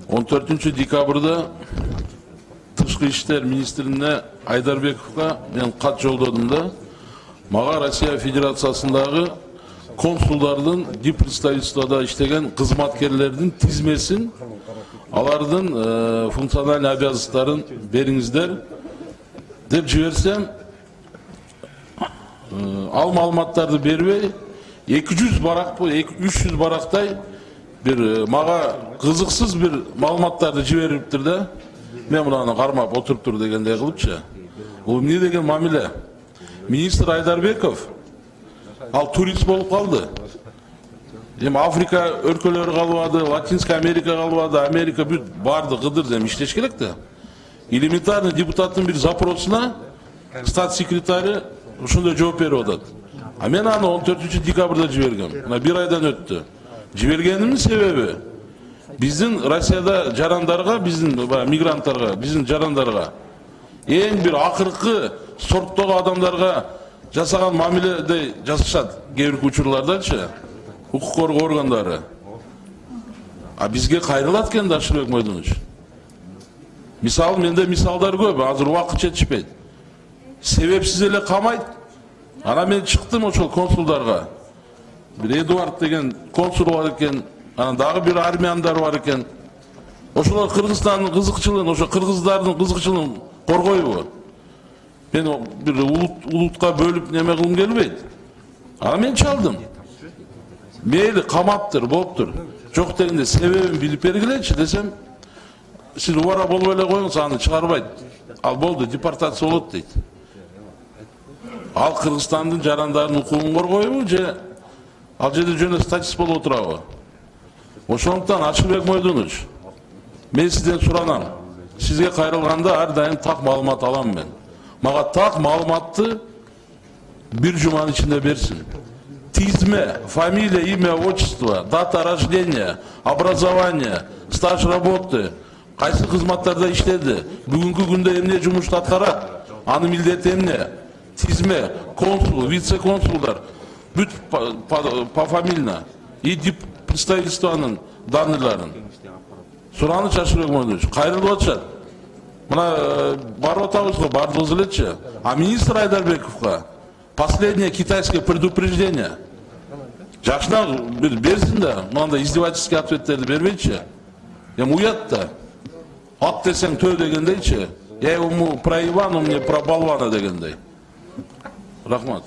14 dekabrda Тышкы иштер министрине Айдарбековга мен кат жолдодум да, мага Россия Федерациясындагы консулдардын диппредставительствода иштеген кызматкерлердин тизмесин, алардын функциональный обязанностьтарын бериңиздер деп жиберсем, ал маалыматтарды бербей 200 барак, 300 барактай bir мага кызыксыз bir маалыматтарды жибериптир да. Мен мынаны кармап отуруптур дегендей кылыпчы. Бул эмне деген мамиле? Министр Айдарбеков ал турист болуп калды. Эми Африка өлкөлөрү калбады, Латинская Америка калбады, Америка бүт барды кыдыр эми иштеш керек да. Элементарный депутаттын bir запросуна стат секретары ушундай жооп берип атат. А мен аны 14 декабрда жибергем. Мына bir айдан өттү. Жибергенимдин себеби биздин Россияда жарандарга, биздин мигранттарга, биздин жарандарга эң бир акыркы сорттогу адамдарга жасаган мамиледе жасашат кээ бир учурлардачы, укук коргоо органдары. А бизге кайрылат экен да Ашырбек Мойдонович. Мисалы менде мисалдар көп, азыр убакыт жетишпейт. Себепсиз эле камайт. Ана мен чыктым ошол консулдарга. Bir Эдуард деген консул бар экен, анан дагы бир армияндар бар экен. Ошолор Кыргызстандын кызыкчылыгын, ошо кыргыздардын кызыкчылыгын коргойбу? Мен бир улутка бөлүп неме кылгым келбейт. Ана мен чалдым. Мейли камаптыр, болуптур. Жок дегенде себебин билип бергилечи десем, сиз убара болуп эле коюңуз, аны чыгарбайт. Ал болду, депортация болот дейт. Ал Кыргызстандын жарандарынын укугун коргойбу же ал жерде жөнө статист болуп отурабы? Ошондуктан Ашырбек Мойдонович, мен сизден суранам. Сизге кайрылганда ар дайым так маалымат алам мен. Мага так маалыматты bir жуманын ичинде берсин. Тизме, фамилия, имя, отчество, дата рождения, образование, стаж работы, кайсы кызматтарда иштеди, бүгүнкү күндө эмне жумушту аткарат, анын милдети эмне, тизме, консул, вице-консулдар, бүт пофамильно и представительствонун данныйларын. Сураныч Ашырбек Мойдонович, кайрылып атышат. Мына барып атабыз го, бардыгыбыз элечи. А министр Айдарбековго последнее китайское предупреждение. Жакшынан бир берсин да, мындай издевательский ответтерди бербейчи. Эми уят да. Ат десең төө дегендейчи. Я ему про Ивана, мне про болвана дегендей. Рахмат.